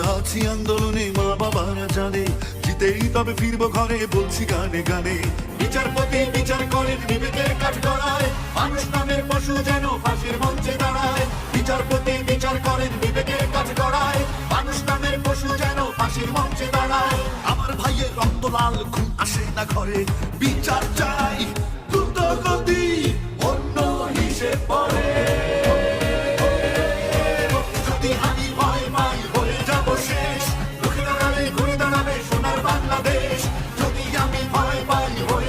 আমরা আছি আন্দোলনে, মা বাবারা জানে, জিতেই তবে ফিরবো ঘরে, বলছি গানে গানে। বিচারপতি বিচার করেন বিবেকের কাজ করায়, মানুষ নামের পশু যেন ফাঁসির মঞ্চে দাঁড়ায়। বিচারপতি বিচার করেন বিবেকের কাজ করায়, মানুষ নামের পশু যেন ফাঁসির মঞ্চে দাঁড়ায়। আমার ভাইয়ের রক্ত লাল, খুন আসে না ঘরে, বিচার চাই।